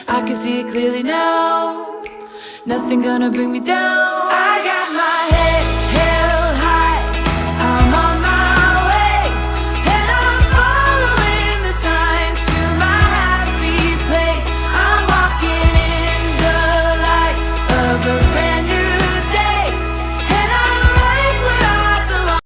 I can see it clearly now. Nothing gonna bring me down. I got my head held high. I'm on my way, and I'm following the signs to my happy place. I'm walking in the light of a brand new day, and I'm right where I belong.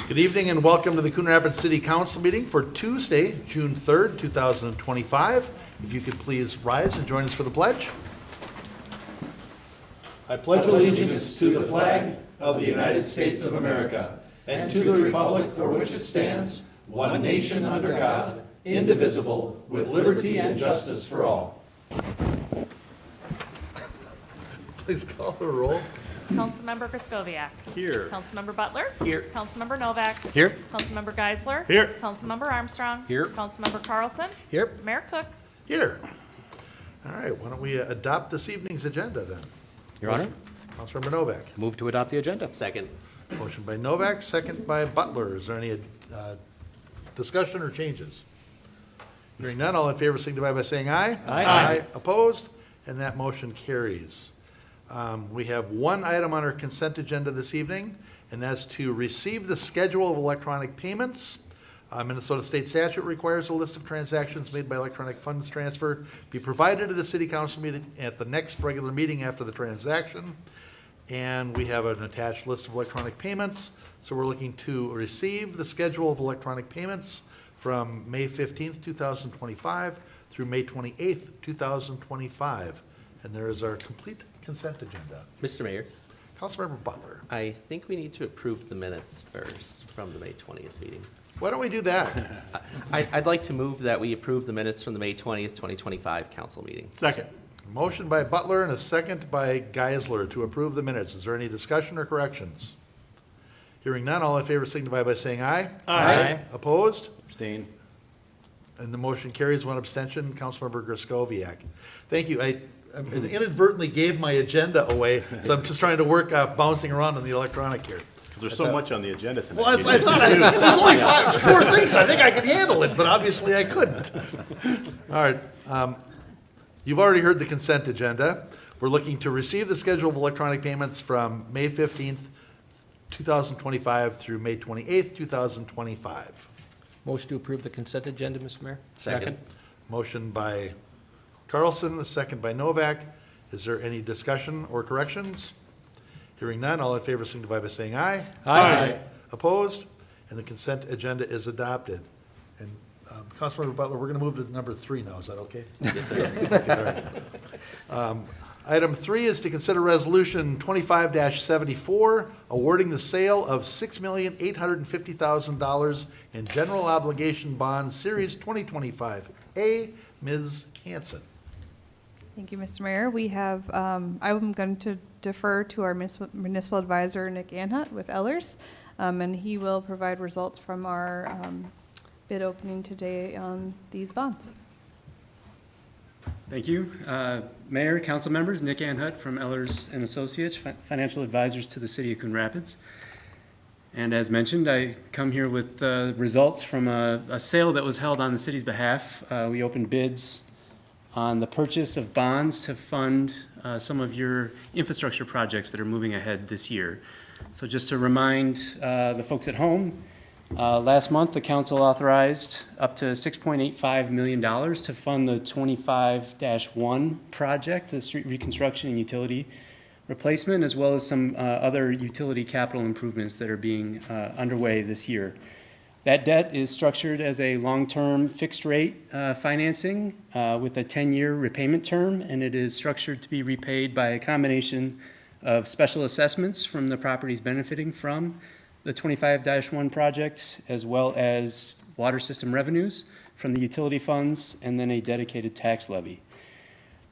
Good evening and welcome to the Coon Rapids City Council meeting for Tuesday, June 3rd, 2025. If you could please rise and join us for the pledge. I pledge allegiance to the flag of the United States of America and to the republic for which it stands, one nation under God, indivisible, with liberty and justice for all. Please call the roll. Councilmember Kraskowiak. Here. Councilmember Butler. Here. Councilmember Novak. Here. Councilmember Geisler. Here. Councilmember Armstrong. Here. Councilmember Carlson. Here. Mayor Cook. Here. All right, why don't we adopt this evening's agenda then? Your Honor, Councilmember Novak. move to adopt the agenda. Second. Motion by Novak, second by Butler. Is there any discussion or changes? Hearing none, all in favor signify by saying aye. Aye. Opposed? And that motion carries. We have one item on our consent agenda this evening, and that's to receive the schedule of electronic payments. Minnesota State statute requires a list of transactions made by electronic funds transfer be provided to the city council meeting at the next regular meeting after the transaction. And we have an attached list of electronic payments. So we're looking to receive the schedule of electronic payments from May 15th, 2025 through May 28th, 2025. And there is our complete consent agenda. Mr. Mayor, Councilmember Butler. I think we need to approve the minutes first from the May 20th meeting. Why don't we do that? I'd like to move that we approve the minutes from the May 20th, 2025 council meeting. Second. Motion by Butler and a second by Geisler to approve the minutes. Is there any discussion or corrections? Hearing none, all in favor signify by saying aye. Aye. Opposed? Abstain. And the motion carries, one abstention, Councilmember Kraskowiak. Thank you. I inadvertently gave my agenda away, so I'm just trying to work bouncing around on the electronic here. Because there's so much on the agenda tonight. Well, I thought there's only four things. I think I could handle it, but obviously I couldn't. All right. You've already heard the consent agenda. We're looking to receive the schedule of electronic payments from May 15th 2025 through May 28th, 2025. Motion to approve the consent agenda, Mr. Mayor? Second. Motion by Carlson, a second by Novak. Is there any discussion or corrections? Hearing none, all in favor signify by saying aye. Aye. Opposed? And the consent agenda is adopted. And Councilmember Butler, we're going to move to number 3 now. Is that okay? Yes, sir. Okay, all right. Item 3 is to consider Resolution 25-74, awarding the sale of $6,850,000 in general obligation bonds, Series 2025A. Ms. Hanson. Thank you, Mr. Mayor. We have, I'm going to defer to our municipal advisor, Nick Anhut with Ellers, and he will provide results from our bid opening today on these bonds. Thank you. Mayor, council members, Nick Anhut from Ellers and Associates, financial advisors to the city of Coon Rapids. And as mentioned, I come here with results from a sale that was held on the city's behalf. We opened bids on the purchase of bonds to fund some of your infrastructure projects that are moving ahead this year. So just to remind the folks at home, last month the council authorized up to $6.85 million to fund the 25-1 project, the street reconstruction and utility replacement, as well as some other utility capital improvements that are being underway this year. That debt is structured as a long-term fixed-rate financing with a 10-year repayment term, and it is structured to be repaid by a combination of special assessments from the properties benefiting from the 25-1 project, as well as water system revenues from the utility funds, and then a dedicated tax levy.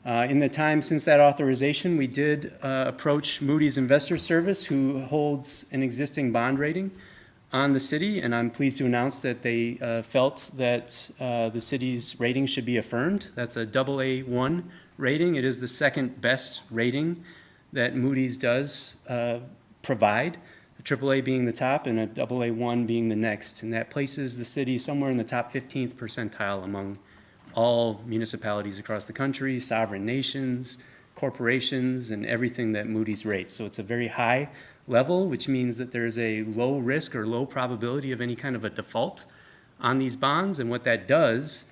In the time since that authorization, we did approach Moody's Investor Service, who holds an existing bond rating on the city, and I'm pleased to announce that they felt that the city's rating should be affirmed. That's a AA1 rating. It is the second best rating that Moody's does provide, a AAA being the top and a AA1 being the next, and that places the city somewhere in the top 15th percentile among all municipalities across the country, sovereign nations, corporations, and everything that Moody's rates. So it's a very high level, which means that there's a low risk or low probability of any kind of a default on these bonds. And what that does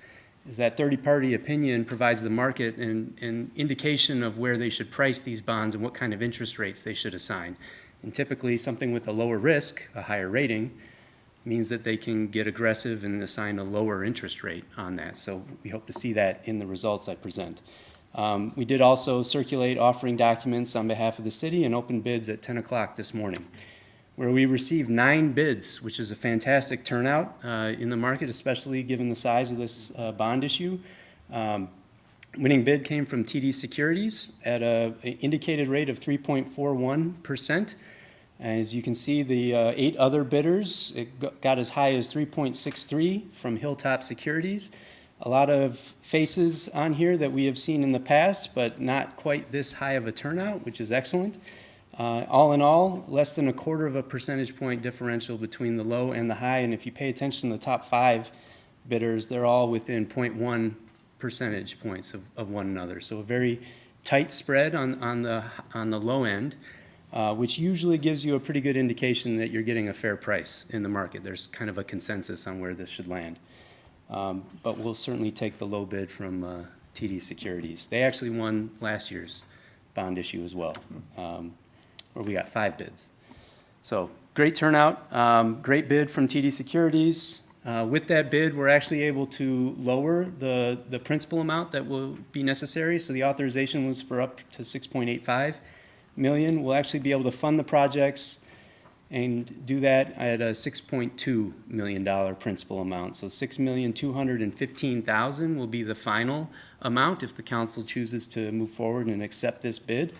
is that third-party opinion provides the market an indication of where they should price these bonds and what kind of interest rates they should assign. And typically something with a lower risk, a higher rating, means that they can get aggressive and assign a lower interest rate on that. So we hope to see that in the results I present. We did also circulate offering documents on behalf of the city and open bids at 10 o'clock this morning, where we received 9 bids, which is a fantastic turnout in the market, especially given the size of this bond issue. Winning bid came from TD Securities at an indicated rate of 3.41%. As you can see, the 8 other bidders, it got as high as 3.63 from Hilltop Securities. A lot of faces on here that we have seen in the past, but not quite this high of a turnout, which is excellent. All in all, less than 1/4 percentage point differential between the low and the high, and if you pay attention to the top 5 bidders, they're all within 0.1 percentage points of one another. So a very tight spread on the low end, which usually gives you a pretty good indication that you're getting a fair price in the market. There's kind of a consensus on where this should land. But we'll certainly take the low bid from TD Securities. They actually won last year's bond issue as well, where we got 5 bids. So great turnout, great bid from TD Securities. With that bid, we're actually able to lower the principal amount that will be necessary. So the authorization was for up to $6.85 million. We'll actually be able to fund the projects and do that at a $6.2 million principal amount. So $6,215,000 will be the final amount if the council chooses to move forward and accept this bid.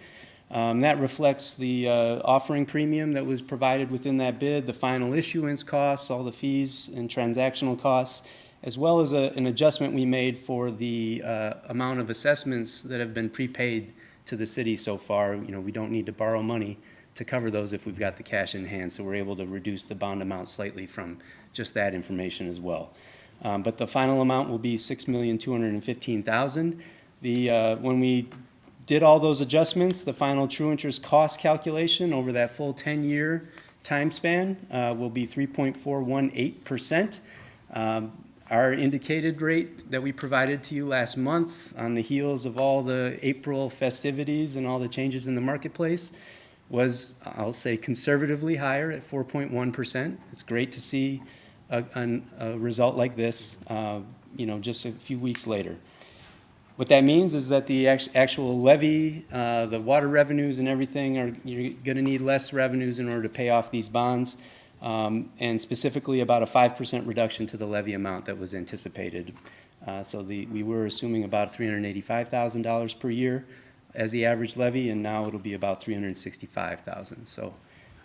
That reflects the offering premium that was provided within that bid, the final issuance costs, all the fees and transactional costs, as well as an adjustment we made for the amount of assessments that have been prepaid to the city so far. You know, we don't need to borrow money to cover those if we've got the cash in hand, so we're able to reduce the bond amount slightly from just that information as well. But the final amount will be $6,215,000. When we did all those adjustments, the final true interest cost calculation over that full 10-year time span will be 3.418%. Our indicated rate that we provided to you last month on the heels of all the April festivities and all the changes in the marketplace was, I'll say, conservatively higher at 4.1%. It's great to see a result like this, just a few weeks later. What that means is that the actual levy, the water revenues and everything, you're going to need less revenues in order to pay off these bonds, and specifically about a 5% reduction to the levy amount that was anticipated. We were assuming about $385,000 per year as the average levy, and now it'll be about $365,000. So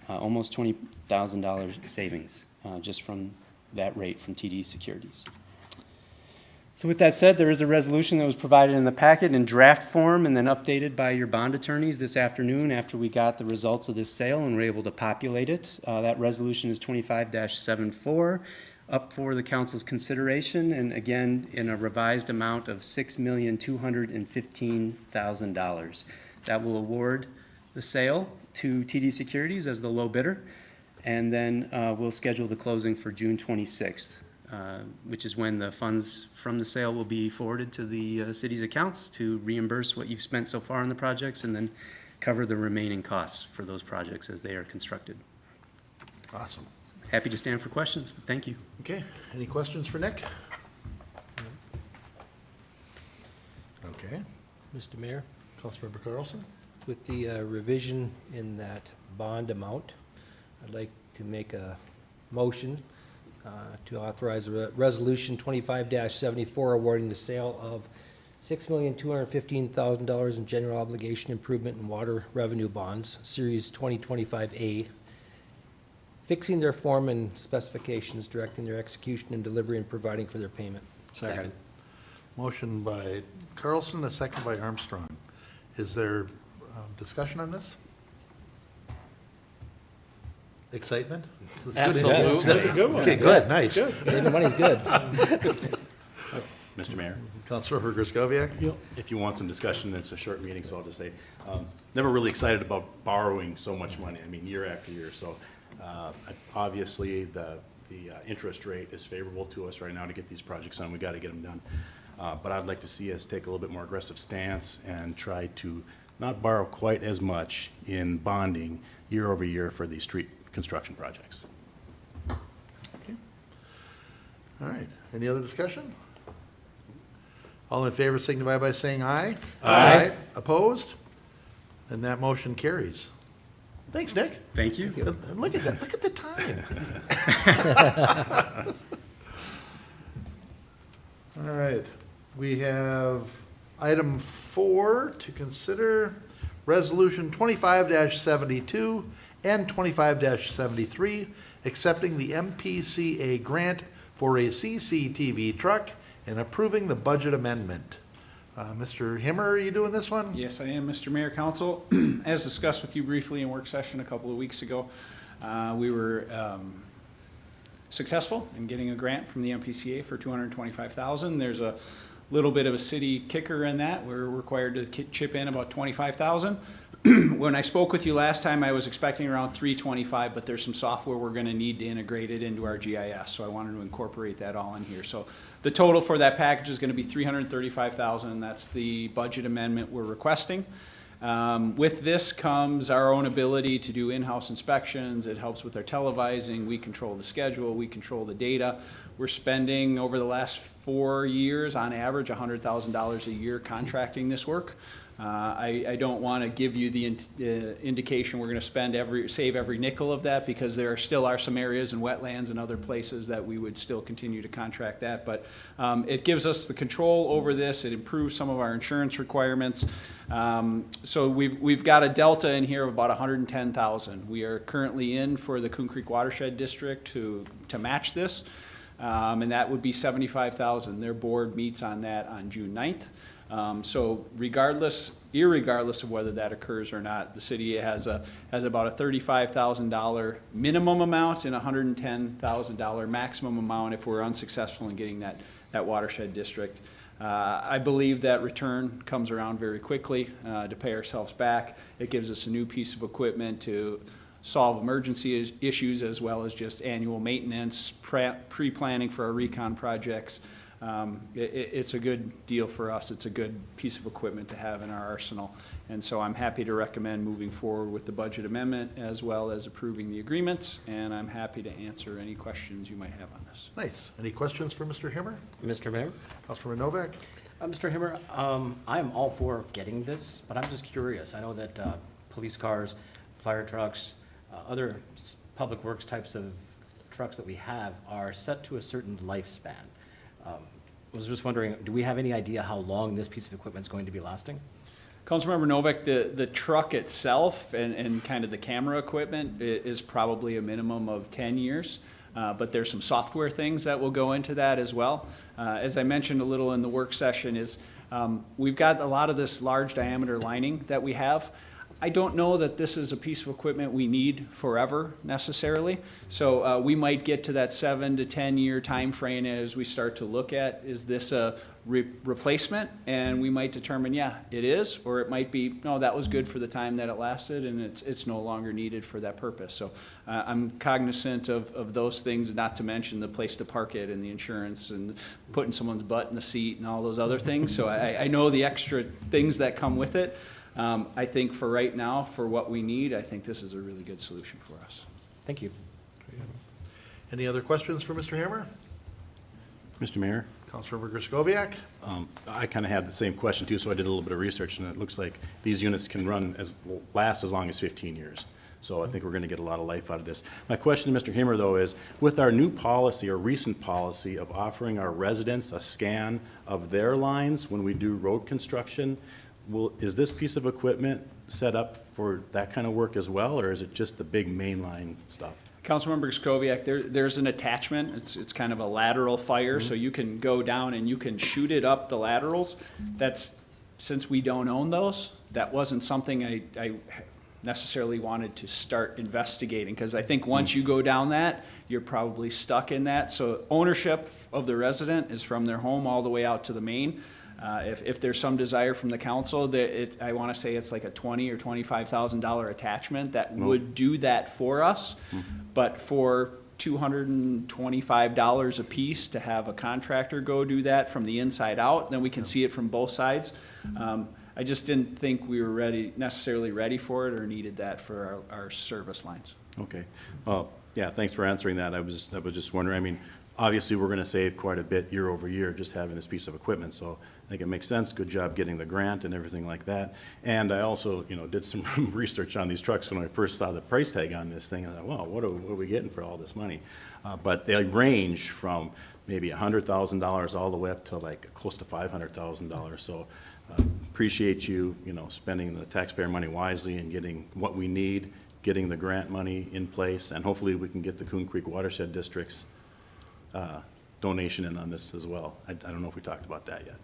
almost $20,000 savings just from that rate from TD Securities. So with that said, there is a resolution that was provided in the packet in draft form and then updated by your bond attorneys this afternoon after we got the results of this sale and were able to populate it. That resolution is 25-74, up for the council's consideration, and again, in a revised amount of $6,215,000. That will award the sale to TD Securities as the low bidder, and then we'll schedule the closing for June 26th. Which is when the funds from the sale will be forwarded to the city's accounts to reimburse what you've spent so far on the projects and then cover the remaining costs for those projects as they are constructed. Awesome. Happy to stand for questions. Thank you. Okay, any questions for Nick? Okay, Mr. Mayor, Councilmember Carlson? with the revision in that bond amount, I'd like to make a motion to authorize a resolution 25-74 awarding the sale of $6,215,000 in general obligation improvement and water revenue bonds, Series 2025A, fixing their form and specifications, directing their execution and delivery, and providing for their payment. Second. Motion by Carlson, a second by Armstrong. Is there discussion on this? Excitement? Absolutely. That's a good one. Okay, good, nice. Saving money's good. Mr. Mayor, Councilmember Griscoviac? if you want some discussion, it's a short meeting, so I'll just say, never really excited about borrowing so much money, year after year. So obviously, the interest rate is favorable to us right now to get these projects done. We got to get them done. But I'd like to see us take a little bit more aggressive stance and try to not borrow quite as much in bonding year over year for these street construction projects. Okay. All right, any other discussion? All in favor signify by saying aye. Aye. Opposed? And that motion carries. Thanks, Nick. Thank you. And look at that, look at the time. All right, we have item 4 to consider, resolution 25-72 and 25-73, accepting the MPCA grant for a CCTV truck and approving the budget amendment. Mr. Himmer, are you doing this one? Yes, I am, Mr. Mayor, Council. As discussed with you briefly in work session a couple of weeks ago, we were successful in getting a grant from the MPCA for $225,000. There's a little bit of a city kicker in that. We're required to chip in about $25,000. When I spoke with you last time, I was expecting around $325,000, but there's some software we're going to need to integrate it into our GIS, so I wanted to incorporate that all in here. So the total for that package is going to be $335,000, and that's the budget amendment we're requesting. With this comes our own ability to do in-house inspections. It helps with our televising. We control the schedule. We control the data. We're spending over the last 4 years, on average, $100,000 a year contracting this work. I don't want to give you the indication we're going to save every nickel of that, because there still are some areas in wetlands and other places that we would still continue to contract that. But it gives us the control over this. It improves some of our insurance requirements. So we've got a delta in here of about $110,000. We are currently in for the Coon Creek Watershed District to match this, and that would be $75,000. Their board meets on that on June 9th. So irregardless of whether that occurs or not, the city has about a $35,000 minimum amount and a $110,000 maximum amount if we're unsuccessful in getting that watershed district. I believe that return comes around very quickly to pay ourselves back. It gives us a new piece of equipment to solve emergency issues as well as just annual maintenance, pre-planning for our recon projects. It's a good deal for us. It's a good piece of equipment to have in our arsenal. And so I'm happy to recommend moving forward with the budget amendment as well as approving the agreements. And I'm happy to answer any questions you might have on this. Nice. Any questions for Mr. Himmer? Mr. Mayor? Councilmember Novak? Mr. Himmer, I'm all for getting this, but I'm just curious. I know that police cars, fire trucks, other public works types of trucks that we have are set to a certain lifespan. I was just wondering, do we have any idea how long this piece of equipment is going to be lasting? Councilmember Novak, the truck itself and kind of the camera equipment is probably a minimum of 10 years. But there's some software things that will go into that as well. As I mentioned a little in the work session is we've got a lot of this large diameter lining that we have. I don't know that this is a piece of equipment we need forever necessarily. So we might get to that 7 to 10 year time frame as we start to look at, is this a replacement? And we might determine, yeah, it is, or it might be, no, that was good for the time that it lasted and it's no longer needed for that purpose. So I'm cognizant of those things, not to mention the place to park it and the insurance and putting someone's butt in the seat and all those other things. So I know the extra things that come with it. I think for right now, for what we need, I think this is a really good solution for us. Thank you. Any other questions for Mr. Hammer? Mr. Mayor? Councilmember Griscoviac? I kind of had the same question too, so I did a little bit of research, and it looks like these units can last as long as 15 years. So I think we're going to get a lot of life out of this. My question to Mr. Himmer, though, is with our new policy or recent policy of offering our residents a scan of their lines when we do road construction, is this piece of equipment set up for that kind of work as well, or is it just the big mainline stuff? Councilmember Skoviak, there's an attachment. It's kind of a lateral fire, so you can go down and you can shoot it up the laterals. Since we don't own those, that wasn't something I necessarily wanted to start investigating, because I think once you go down that, you're probably stuck in that. So ownership of the resident is from their home all the way out to the main. If there's some desire from the council, I want to say it's like a $20,000 or $25,000 attachment that would do that for us. But for $225 a piece to have a contractor go do that from the inside out, then we can see it from both sides. I just didn't think we were necessarily ready for it or needed that for our service lines. Okay. Well, yeah, thanks for answering that. I was just wondering, I mean, obviously, we're going to save quite a bit year over year just having this piece of equipment, so I think it makes sense. Good job getting the grant and everything like that. And I also, did some research on these trucks when I first saw the price tag on this thing. I thought, wow, what are we getting for all this money? But they range from maybe $100,000 all the way up to like close to $500,000. So appreciate you, spending the taxpayer money wisely and getting what we need, getting the grant money in place, and hopefully we can get the Coon Creek Watershed District's donation in on this as well. I don't know if we talked about that yet.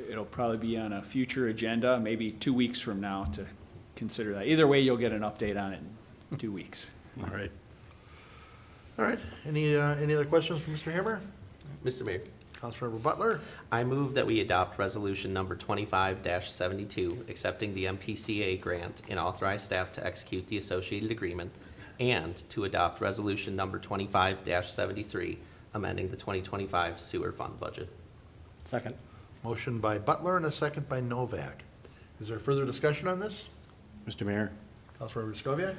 It'll probably be on a future agenda, maybe 2 weeks from now, to consider that. Either way, you'll get an update on it in 2 weeks. All right. All right. Any other questions for Mr. Hammer? Mr. Mayor, Councilmember Butler? I move that we adopt resolution number 25-72, accepting the MPCA grant and authorize staff to execute the associated agreement, and to adopt resolution number 25-73, amending the 2025 sewer fund budget. Second. Motion by Butler and a second by Novak. Is there further discussion on this? Mr. Mayor, Councilmember Griscoviac?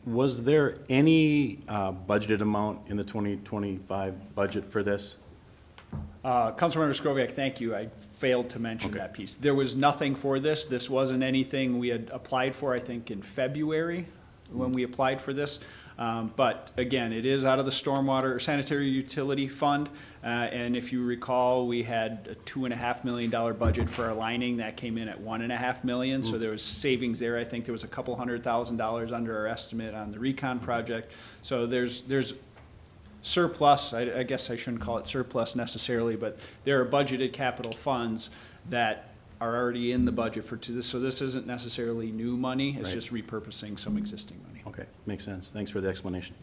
was there any budgeted amount in the 2025 budget for this? Councilmember Skoviak, thank you. I failed to mention Okay. that piece. There was nothing for this. This wasn't anything we had applied for, I think, in February when we applied for this. But again, it is out of the stormwater sanitary utility fund. And if you recall, we had a $2.5 million budget for our lining that came in at $1.5 million. So there was savings there. I think there was a couple $100,000 under our estimate on the recon project. So there's surplus. I guess I shouldn't call it surplus necessarily, but there are budgeted capital funds that are already in the budget for this. So this isn't necessarily new money. It's Right. just repurposing some existing money. Okay, makes sense. Thanks for the explanation.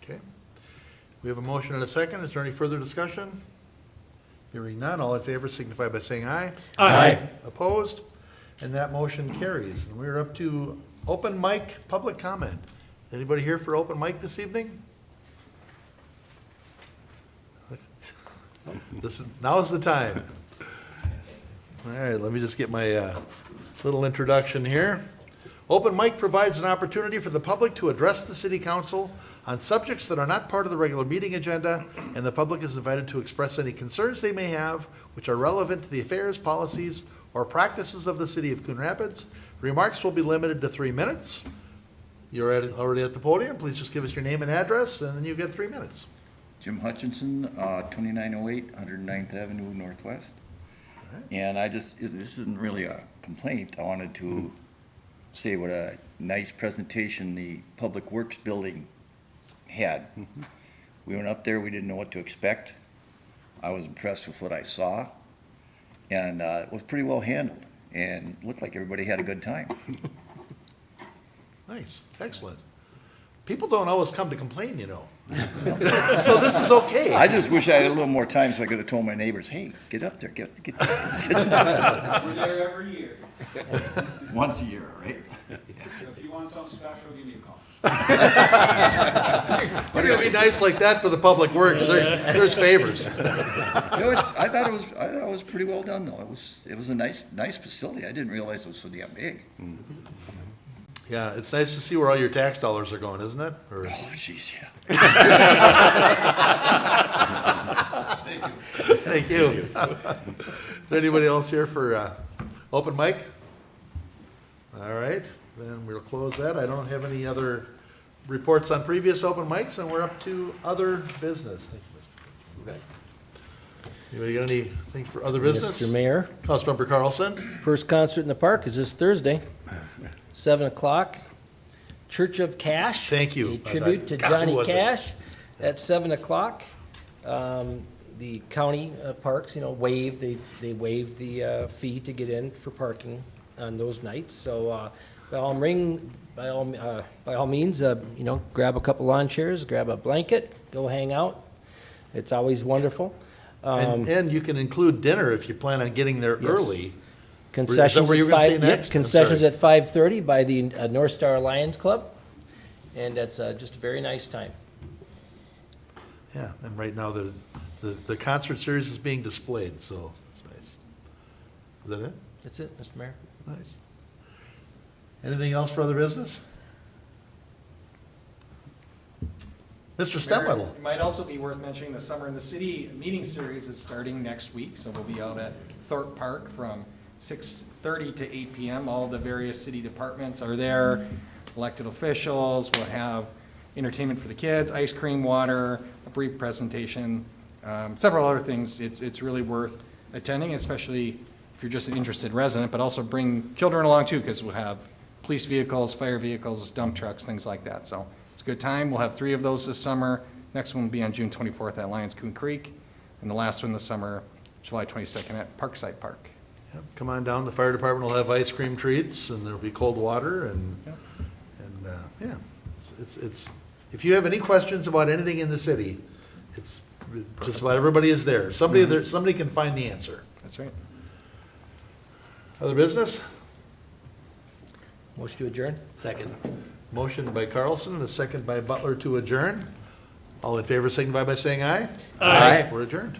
Okay. We have a motion and a second. Is there any further discussion? Hearing none, all in favor signify by saying aye. Aye. Opposed? And that motion carries. And we're up to Open mic, public comment. Anybody here for open mic this evening? Now's the time. All right, let me just get my little introduction here. Open mic provides an opportunity for the public to address the city council on subjects that are not part of the regular meeting agenda, and the public is invited to express any concerns they may have which are relevant to the affairs, policies, or practices of the city of Coon Rapids. Remarks will be limited to 3 minutes. You're already at the podium. Please just give us your name and address, and then you get 3 minutes. Jim Hutchinson, 2908 109th Avenue Northwest. And this isn't really a complaint. I wanted to say what a nice presentation the Public Works building had. We went up there, we didn't know what to expect. I was impressed with what I saw, and it was pretty well handled, and looked like everybody had a good time. Nice, excellent. People don't always come to complain, you know. So this is okay. I just wish I had a little more time so I could have told my neighbors, hey, get up there, get We're there every year. once a year, right? If you want something special, give me a call. We're gonna be nice like that for the public works. There's favors. You know, I thought it was pretty well done, though. It was a nice facility. I didn't realize it was so damn big. Yeah, it's nice to see where all your tax dollars are going, isn't it? Or- Oh, jeez, yeah. Thank you. Is there anybody else here for open mic? All right, then we'll close that. I don't have any other reports on previous open mics, and we're up to other business. Thank you, Mr. Anybody got anything for other business? Mr. Mayor, Councilmember Carlson? first concert in the park is this Thursday, 7 o'clock. Church of Cash. Thank you. A tribute to God, Johnny was it? Cash at 7 o'clock. The county parks, they waive the fee to get in for parking on those nights. So by all means, grab a couple lawn chairs, grab a blanket, go hang out. It's always wonderful. And you can include dinner if you plan on getting there Yes. early. Concessions where you at were gonna say 5, next? I'm concessions sorry. at 5:30 by the North Star Lions Club. And that's just a very nice time. Yeah, and right now the concert series is being displayed, so it's nice. Is that it? That's it, Mr. Mayor. Nice. Anything else for other business? Mr. Stemwedel? It might also be worth mentioning the Summer in the City meeting series is starting next week, so we'll be out at Thorpe Park from 6:30 to 8 p.m. All the various city departments are there, elected officials, we'll have entertainment for the kids, ice cream, water, a brief presentation, several other things. It's really worth attending, especially if you're just an interested resident, but also bring children along too, because we'll have police vehicles, fire vehicles, dump trucks, things like that. So it's a good time. We'll have 3 of those this summer. Next one will be on June 24th at Lions Coon Creek, and the last one this summer, July 22nd at Parkside Park. Yep, come on down, the fire department will have ice cream treats, and there'll be cold water, and, Yep. yeah, it's, if you have any questions about anything in the city, it's, just about everybody is there. Somebody can find the answer. That's right. Other business? Motion to adjourn? Second. Motion by Carlson and a second by Butler to adjourn. All in favor signify by saying aye. Aye. We're adjourned.